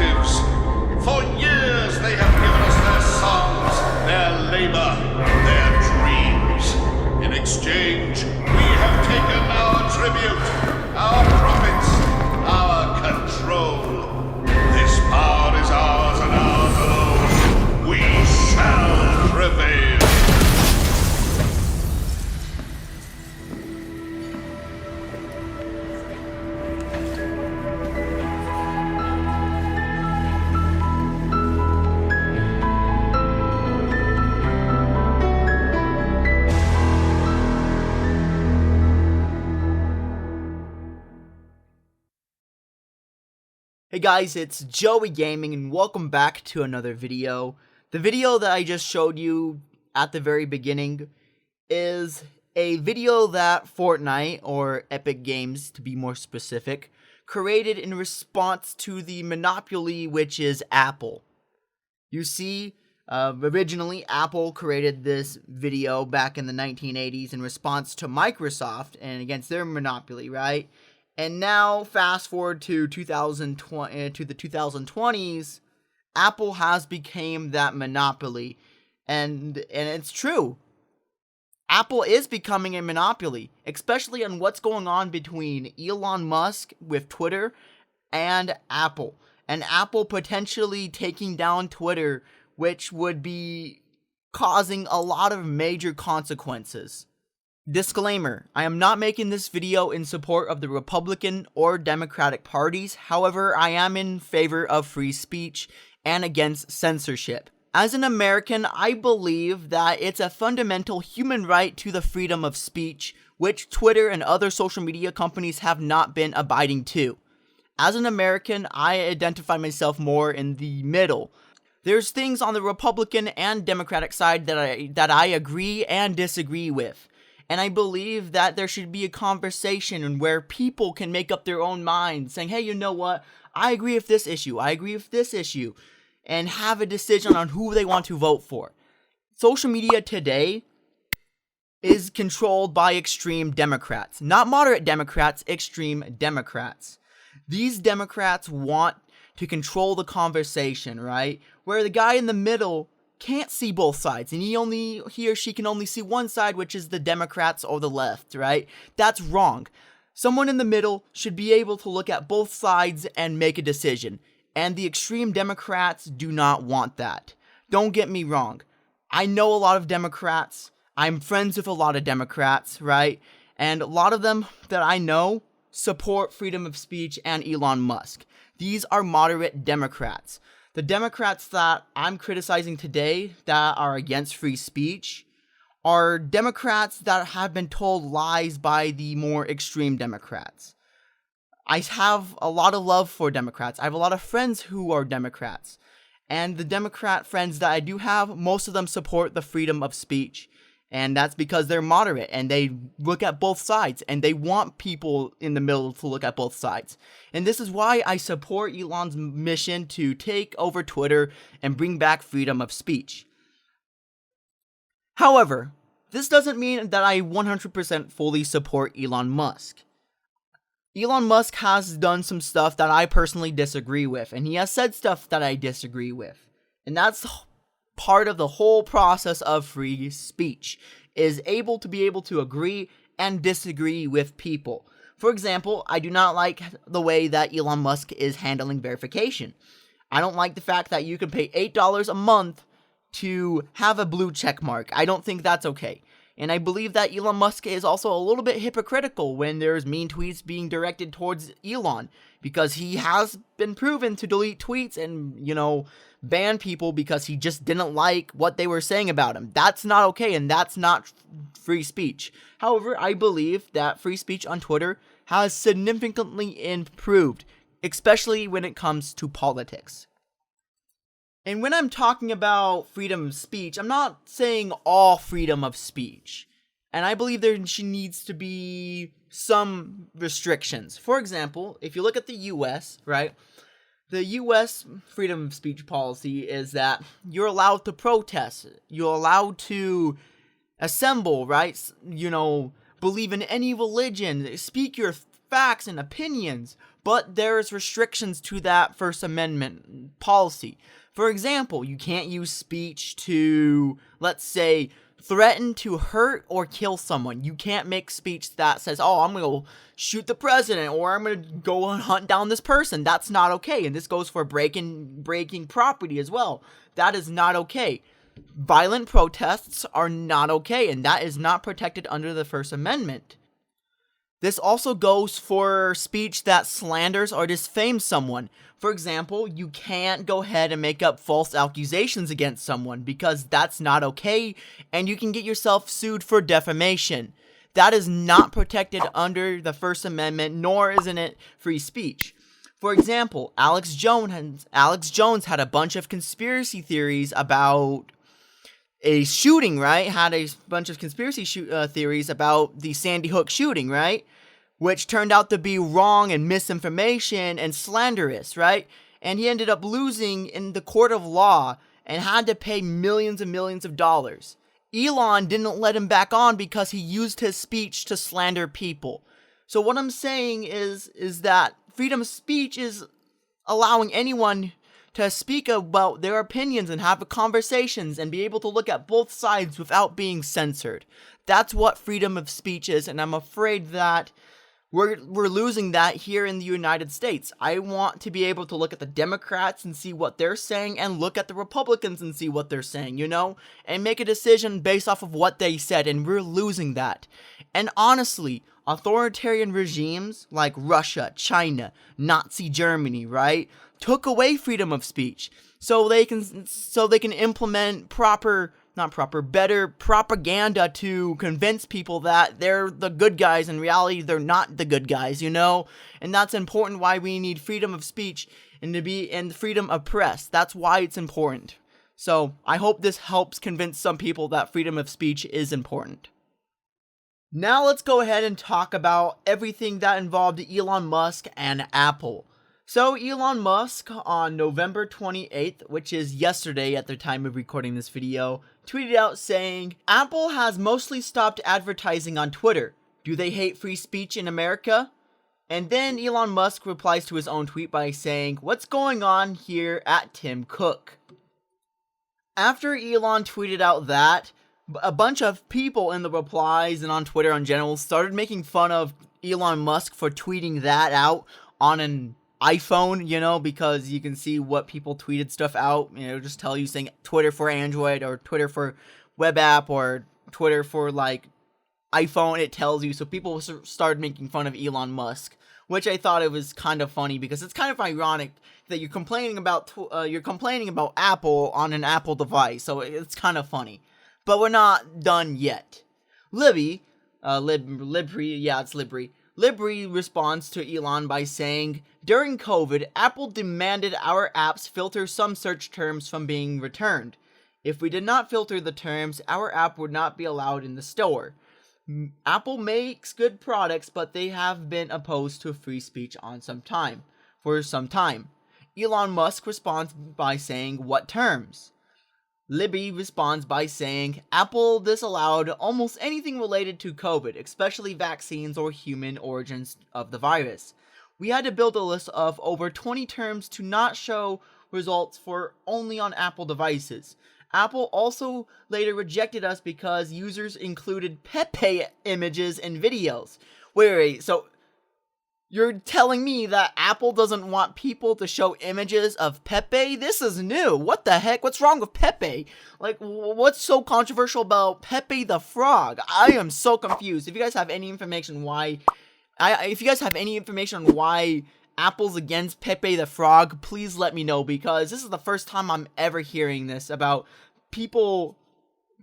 motives. For years they have given us their songs, their labor, their dreams. In exchange, we have taken our tribute, our profits, our control. This power is ours and ours alone. We shall prevail. Hey guys, it's Joey Gaming and welcome back to another video. The video that I just showed you at the very beginning is a video that Fortnite, or Epic Games to be more specific, created in response to the monopoly which is Apple. You see, originally Apple created this video back in the 1980s in response to Microsoft and against their monopoly, right? And now, fast forward to 2020, to the 2020s, Apple has become that monopoly, and it's true. Apple is becoming a monopoly, especially on what's going on between Elon Musk with Twitter and Apple potentially taking down Twitter, which would be causing a lot of major consequences. Disclaimer, I am not making this video in support of the Republican or Democratic parties, however, I am in favor of free speech and against censorship. As an American, I believe that it's a fundamental human right to the freedom of speech, which Twitter and other social media companies have not been abiding to. As an American, I identify myself more in the middle. There's things on the Republican and Democratic side that I agree and disagree with. And I believe that there should be a conversation where people can make up their own minds, saying, hey, you know what, I agree with this issue, I agree with this issue, and have a decision on who they want to vote for. Social media today is controlled by extreme Democrats. Not moderate Democrats, extreme Democrats. These Democrats want to control the conversation, right? Where the guy in the middle can't see both sides, and he or she can only see one side, which is the Democrats or the left, right? That's wrong. Someone in the middle should be able to look at both sides and make a decision, and the extreme Democrats do not want that. Don't get me wrong. I know a lot of Democrats. I'm friends with a lot of Democrats, right? And a lot of them that I know support freedom of speech and Elon Musk. These are moderate Democrats. The Democrats that I'm criticizing today that are against free speech are Democrats that have been told lies by the more extreme Democrats. I have a lot of love for Democrats. I have a lot of friends who are Democrats. And the Democrat friends that I do have, most of them support the freedom of speech. And that's because they're moderate and they look at both sides and they want people in the middle to look at both sides. And this is why I support Elon's mission to take over Twitter and bring back freedom of speech. However, this doesn't mean that I 100% fully support Elon Musk. Elon Musk has done some stuff that I personally disagree with, and he has said stuff that I disagree with. And that's part of the whole process of free speech, is to be able to agree and disagree with people. For example, I do not like the way that Elon Musk is handling verification. I don't like the fact that you can pay $8 a month to have a blue check mark. I don't think that's okay. And I believe that Elon Musk is also a little bit hypocritical when there's mean tweets being directed towards Elon, because he has been proven to delete tweets and, ban people because he just didn't like what they were saying about him. That's not okay, and that's not free speech. However, I believe that free speech on Twitter has significantly improved, especially when it comes to politics. And when I'm talking about freedom of speech, I'm not saying all freedom of speech. And I believe there needs to be some restrictions. For example, if you look at the US, right? The US freedom of speech policy is that you're allowed to protest. You're allowed to assemble, right? Believe in any religion. Speak your facts and opinions, but there's restrictions to that First Amendment policy. For example, you can't use speech to, let's say, threaten to hurt or kill someone. You can't make speech that says, oh, I'm going to shoot the president, or I'm going to go and hunt down this person. That's not okay. And this goes for breaking property as well. That is not okay. Violent protests are not okay, and that is not protected under the First Amendment. This also goes for speech that slanders or defames someone. For example, you can't go ahead and make up false accusations against someone because that's not okay, and you can get yourself sued for defamation. That is not protected under the First Amendment, nor isn't it free speech. For example, Alex Jones had a bunch of conspiracy theories about a shooting, right? Had a bunch of conspiracy theories about the Sandy Hook shooting, right? Which turned out to be wrong and misinformation and slanderous, right? And he ended up losing in the court of law and had to pay millions and millions of dollars. Elon didn't let him back on because he used his speech to slander people. So what I'm saying is that freedom of speech is allowing anyone to speak about their opinions and have conversations and be able to look at both sides without being censored. That's what freedom of speech is, and I'm afraid that we're losing that here in the United States. I want to be able to look at the Democrats and see what they're saying, and look at the Republicans and see what they're saying, and make a decision based off of what they said, and we're losing that. And honestly, authoritarian regimes like Russia, China, Nazi Germany, right, took away freedom of speech so they can implement better propaganda to convince people that they're the good guys. In reality, they're not the good guys, and that's important why we need freedom of speech and freedom of press. That's why it's important. So I hope this helps convince some people that freedom of speech is important. Now let's go ahead and talk about everything that involved Elon Musk and Apple. So Elon Musk on November 28th, which is yesterday at the time of recording this video, tweeted out saying, Apple has mostly stopped advertising on Twitter. Do they hate free speech in America? And then Elon Musk replies to his own tweet by saying, what's going on here at Tim Cook? After Elon tweeted out that, a bunch of people in the replies and on Twitter in general started making fun of Elon Musk for tweeting that out on an iPhone, because you can see what people tweeted stuff out, just tell you saying Twitter for Android or Twitter for web app or Twitter for iPhone, it tells you. So people started making fun of Elon Musk, which I thought it was kind of funny because it's kind of ironic that you're complaining about Apple on an Apple device. So it's kind of funny. But we're not done yet. Libby responds to Elon by saying, during COVID, Apple demanded our apps filter some search terms from being returned. If we did not filter the terms, our app would not be allowed in the store. Apple makes good products, but they have been opposed to free speech for some time. Elon Musk responds by saying, what terms? Libby responds by saying, Apple disallowed almost anything related to COVID, especially vaccines or human origins of the virus. We had to build a list of over 20 terms to not show results for only on Apple devices. Apple also later rejected us because users included Pepe images and videos. Wait, so you're telling me that Apple doesn't want people to show images of Pepe? This is new. What the heck? What's wrong with Pepe? What's so controversial about Pepe the Frog? I am so confused. If you guys have any information on why Apple's against Pepe the Frog, please let me know, because this is the first time I'm ever hearing this about people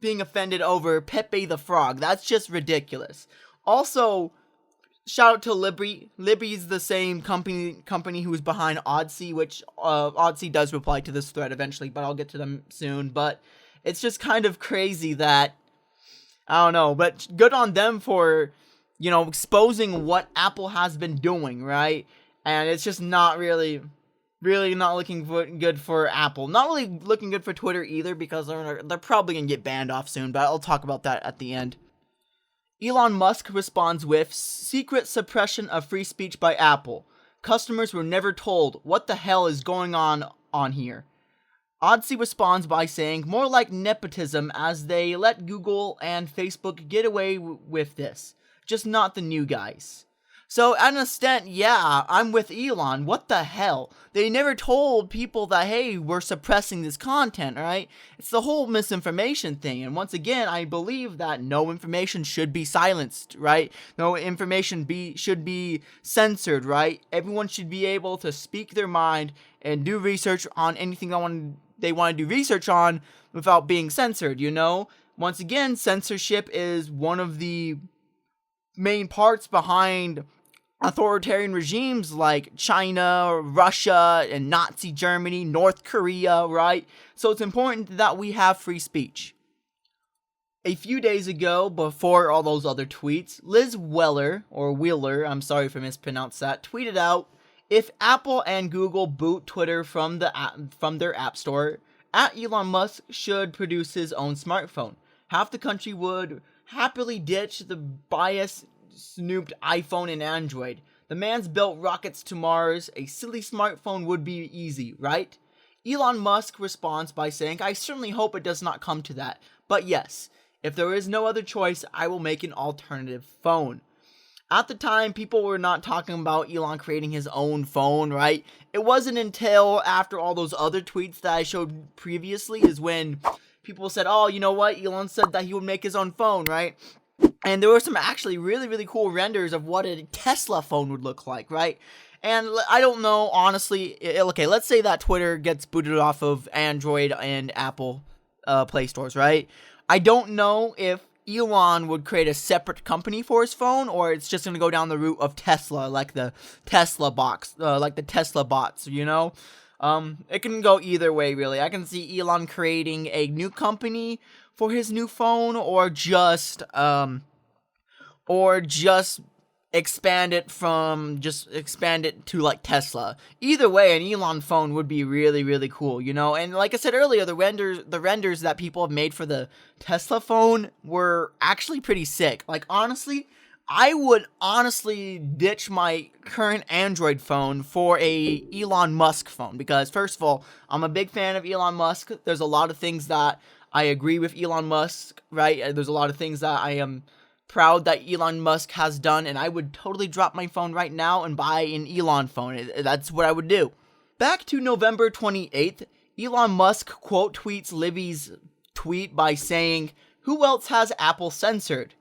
being offended over Pepe the Frog. That's just ridiculous. Also, shout out to Libby. Libby's the same company who's behind Odyssey, which Odyssey does reply to this thread eventually, but I'll get to them soon. But it's just kind of crazy that, I don't know, but good on them for, exposing what Apple has been doing, right? And it's just not really not looking good for Apple. Not really looking good for Twitter either, because they're probably going to get banned off soon, but I'll talk about that at the end. Elon Musk responds with secret suppression of free speech by Apple. Customers were never told what the hell is going on here. Odyssey responds by saying more like nepotism, as they let Google and Facebook get away with this, just not the new guys. So, at an extent, yeah, I'm with Elon. What the hell? They never told people that, hey, we're suppressing this content, right? It's the whole misinformation thing. And once again, I believe that no information should be silenced, right? No information should be censored, right? Everyone should be able to speak their mind and do research on anything they want to do research on without being censored, you know? Once again, censorship is one of the main parts behind authoritarian regimes like China, Russia, and Nazi Germany, North Korea, right? So it's important that we have free speech. A few days ago, before all those other tweets, Liz Wheeler, I'm sorry if I mispronounced that, tweeted out, if Apple and Google boot Twitter from their app store, Elon Musk should produce his own smartphone. Half the country would happily ditch the bias snooped iPhone and Android. The man's built rockets to Mars. A silly smartphone would be easy, right? Elon Musk responds by saying, I certainly hope it does not come to that. But yes, if there is no other choice, I will make an alternative phone. At the time, people were not talking about Elon creating his own phone, right? It wasn't until after all those other tweets that I showed previously is when people said, oh, you know what? Elon said that he would make his own phone, right? And there were some actually really, really cool renders of what a Tesla phone would look like, right? And I don't know, honestly. Okay, let's say that Twitter gets booted off of Android and Apple Play stores, right? I don't know if Elon would create a separate company for his phone, or it's just going to go down the route of Tesla, like the Tesla box, like the Tesla bots, you know? It can go either way, really. I can see Elon creating a new company for his new phone, or just expand it to like Tesla. Either way, an Elon phone would be really, really cool, you know? And like I said earlier, the renders that people have made for the Tesla phone were actually pretty sick. Like, honestly, I would honestly ditch my current Android phone for a Elon Musk phone, because first of all, I'm a big fan of Elon Musk. There's a lot of things that I agree with Elon Musk, right? There's a lot of things that I am proud that Elon Musk has done, and I would totally drop my phone right now and buy an Elon phone. That's what I would do. Back to November 28th, Elon Musk quote tweets Libby's tweet by saying, who else has Apple censored?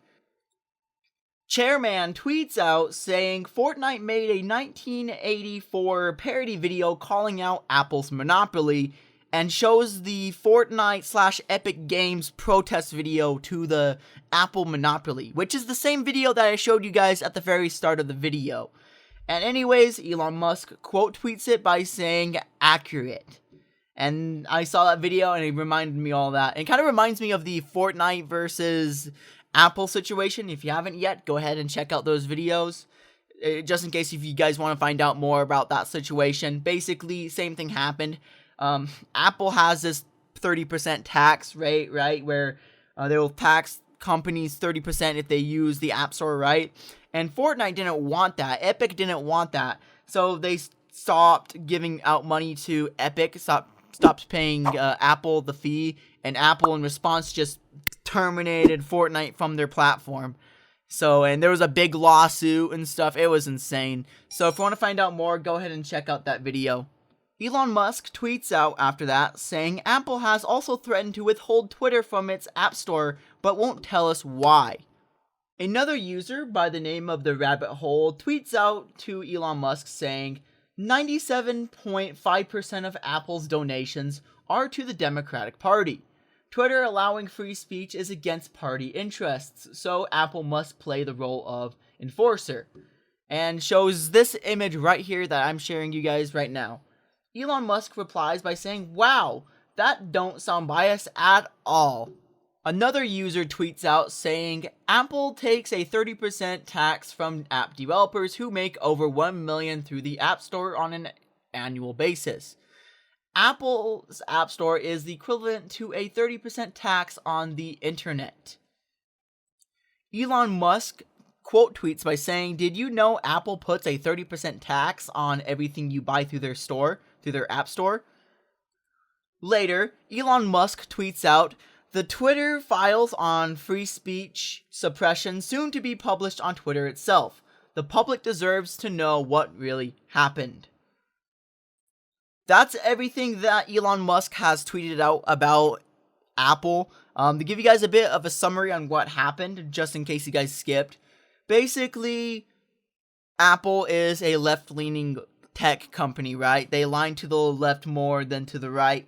Chairman tweets out saying Fortnite made a 1984 parody video calling out Apple's monopoly, and shows the Fortnite/Epic Games protest video to the Apple monopoly, which is the same video that I showed you guys at the very start of the video. And anyways, Elon Musk quote tweets it by saying accurate. And I saw that video and it reminded me all that. It kind of reminds me of the Fortnite versus Apple situation. If you haven't yet, go ahead and check out those videos. Just in case if you guys want to find out more about that situation. Basically, same thing happened. Apple has this 30% tax rate, right? Where they will tax companies 30% if they use the App Store, right? And Fortnite didn't want that. Epic didn't want that. So they stopped giving out money to Epic, stopped paying Apple the fee, and Apple in response just terminated Fortnite from their platform. So, and there was a big lawsuit and stuff. It was insane. So if you want to find out more, go ahead and check out that video. Elon Musk tweets out after that saying Apple has also threatened to withhold Twitter from its App Store, but won't tell us why. Another user by the name of The Rabbit Hole tweets out to Elon Musk saying 97.5% of Apple's donations are to the Democratic Party. Twitter allowing free speech is against party interests, so Apple must play the role of enforcer. And shows this image right here that I'm sharing you guys right now. Elon Musk replies by saying, wow, that don't sound biased at all. Another user tweets out saying, Apple takes a 30% tax from app developers who make over $1 million through the App Store on an annual basis. Apple's App Store is the equivalent to a 30% tax on the internet. Elon Musk quote tweets by saying, "Did you know Apple puts a 30% tax on everything you buy through their app store?" Later, Elon Musk tweets out, "The Twitter files on free speech suppression soon to be published on Twitter itself. The public deserves to know what really happened." That's everything that Elon Musk has tweeted out about Apple. To give you guys a bit of a summary on what happened, just in case you guys skipped. Basically, Apple is a left-leaning tech company, right? They align to the left more than to the right.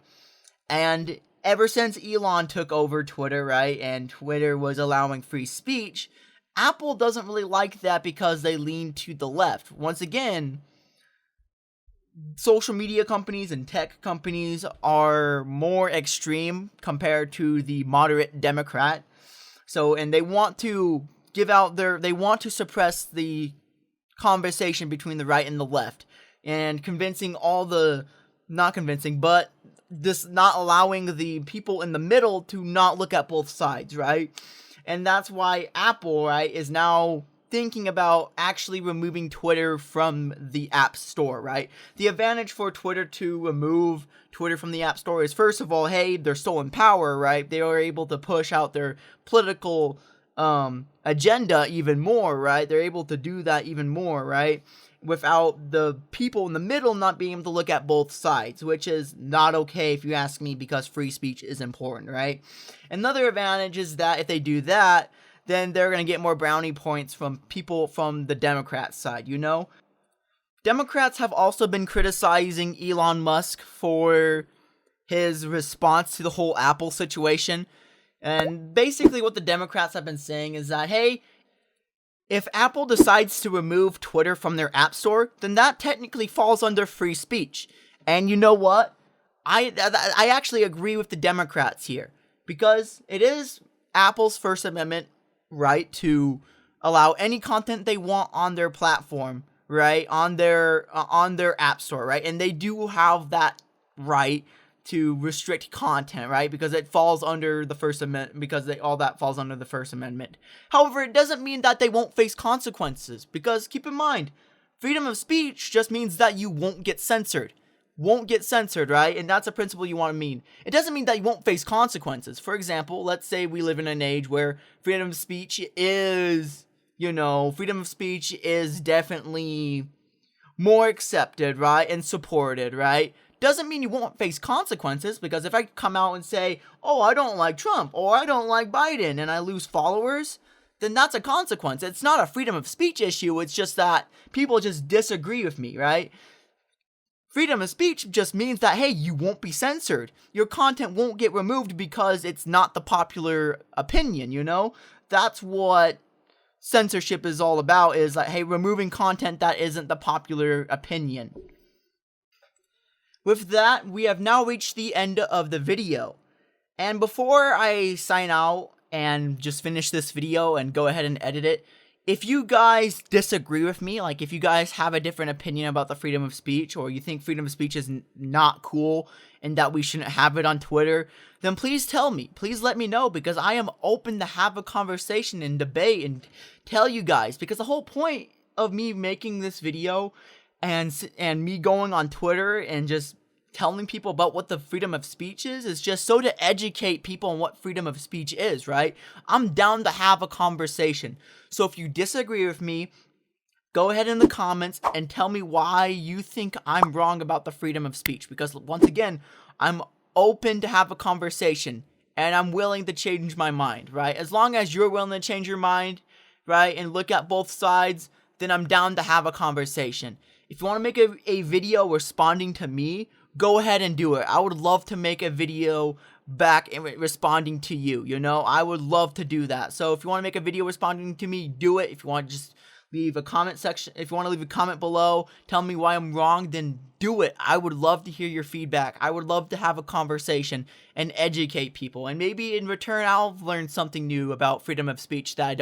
And ever since Elon took over Twitter, right, and Twitter was allowing free speech, Apple doesn't really like that because they lean to the left. Once again, social media companies and tech companies are more extreme compared to the moderate Democrat. And they want to they want to suppress the conversation between the right and the left, and not allowing the people in the middle to not look at both sides, right? And that's why Apple, right, is now thinking about actually removing Twitter from the App Store, right? The advantage for Twitter to remove Twitter from the App Store is, first of all, hey, they're still in power, right? They are able to push out their political agenda even more, right? They're able to do that even more, right? Without the people in the middle not being able to look at both sides, which is not okay if you ask me, because free speech is important, right? Another advantage is that if they do that, then they're going to get more brownie points from people from the Democrat side, you know? Democrats have also been criticizing Elon Musk for his response to the whole Apple situation. And basically what the Democrats have been saying is that, hey, if Apple decides to remove Twitter from their app store, then that technically falls under free speech. And you know what? I actually agree with the Democrats here, because it is Apple's First Amendment right to allow any content they want on their platform, right? On their app store, right? And they do have that right to restrict content, right? Because it falls under the First Amendment, because all that falls under the First Amendment. However, it doesn't mean that they won't face consequences, because keep in mind, freedom of speech just means that you won't get censored. Right? And that's a principle you want to mean. It doesn't mean that you won't face consequences. For example, let's say we live in an age where freedom of speech is definitely more accepted, right? And supported, right? Doesn't mean you won't face consequences, because if I come out and say, oh, I don't like Trump, or I don't like Biden, and I lose followers, then that's a consequence. It's not a freedom of speech issue, it's just that people just disagree with me, right? Freedom of speech just means that, hey, you won't be censored. Your content won't get removed because it's not the popular opinion, you know? That's what censorship is all about, is like, hey, removing content that isn't the popular opinion. With that, we have now reached the end of the video. And before I sign out and just finish this video and go ahead and edit it, if you guys disagree with me, like if you guys have a different opinion about the freedom of speech, or you think freedom of speech is not cool and that we shouldn't have it on Twitter, then please tell me. Please let me know, because I am open to have a conversation and debate and tell you guys. Because the whole point of me making this video and me going on Twitter and just telling people about what the freedom of speech is just so to educate people on what freedom of speech is, right? I'm down to have a conversation. So if you disagree with me, go ahead in the comments and tell me why you think I'm wrong about the freedom of speech. Because once again, I'm open to have a conversation, and I'm willing to change my mind, right? As long as you're willing to change your mind, right, and look at both sides, then I'm down to have a conversation. If you want to make a video responding to me, go ahead and do it. I would love to make a video back and responding to you, you know? I would love to do that. So if you want to make a video responding to me, do it. If you want to just leave a comment section, if you want to leave a comment below, tell me why I'm wrong, then do it. I would love to hear your feedback. I would love to have a conversation and educate people. And maybe in return, I'll learn something new about freedom of speech that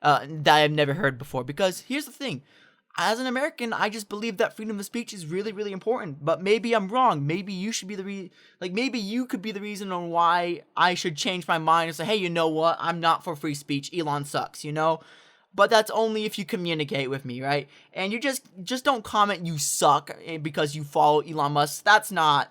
I've never heard before. Because here's the thing. as an American, I just believe that freedom of speech is really, really important. But maybe I'm wrong. Maybe you should be maybe you could be the reason on why I should change my mind and say, hey, you know what? I'm not for free speech. Elon sucks, you know? But that's only if you communicate with me, right? And you just don't comment you suck because you follow Elon Musk. That's not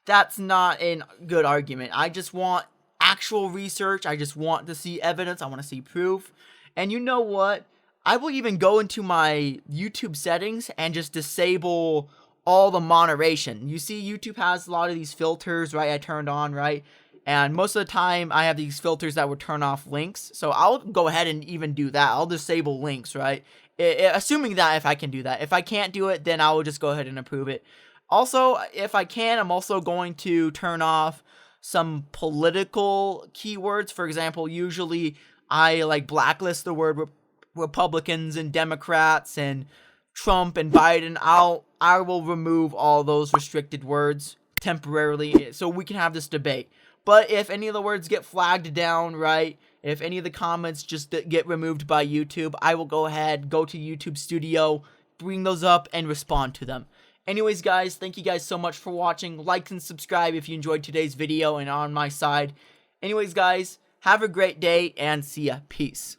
a good argument. I just want actual research. I just want to see evidence. I want to see proof. And you know what? I will even go into my YouTube settings and just disable all the moderation. You see, YouTube has a lot of these filters, right? I turned on, right? And most of the time, I have these filters that would turn off links. So I'll go ahead and even do that. I'll disable links, right? Assuming that if I can do that. If I can't do it, then I will just go ahead and approve it. Also, if I can, I'm also going to turn off some political keywords. For example, usually I blacklist the word Republicans and Democrats and Trump and Biden. I will remove all those restricted words temporarily so we can have this debate. But if any of the words get flagged down, right, if any of the comments just get removed by YouTube, I will go ahead, go to YouTube Studio, bring those up, and respond to them. Anyways, guys, thank you guys so much for watching. Like and subscribe if you enjoyed today's video and on my side. Anyways, guys, have a great day and see ya. Peace.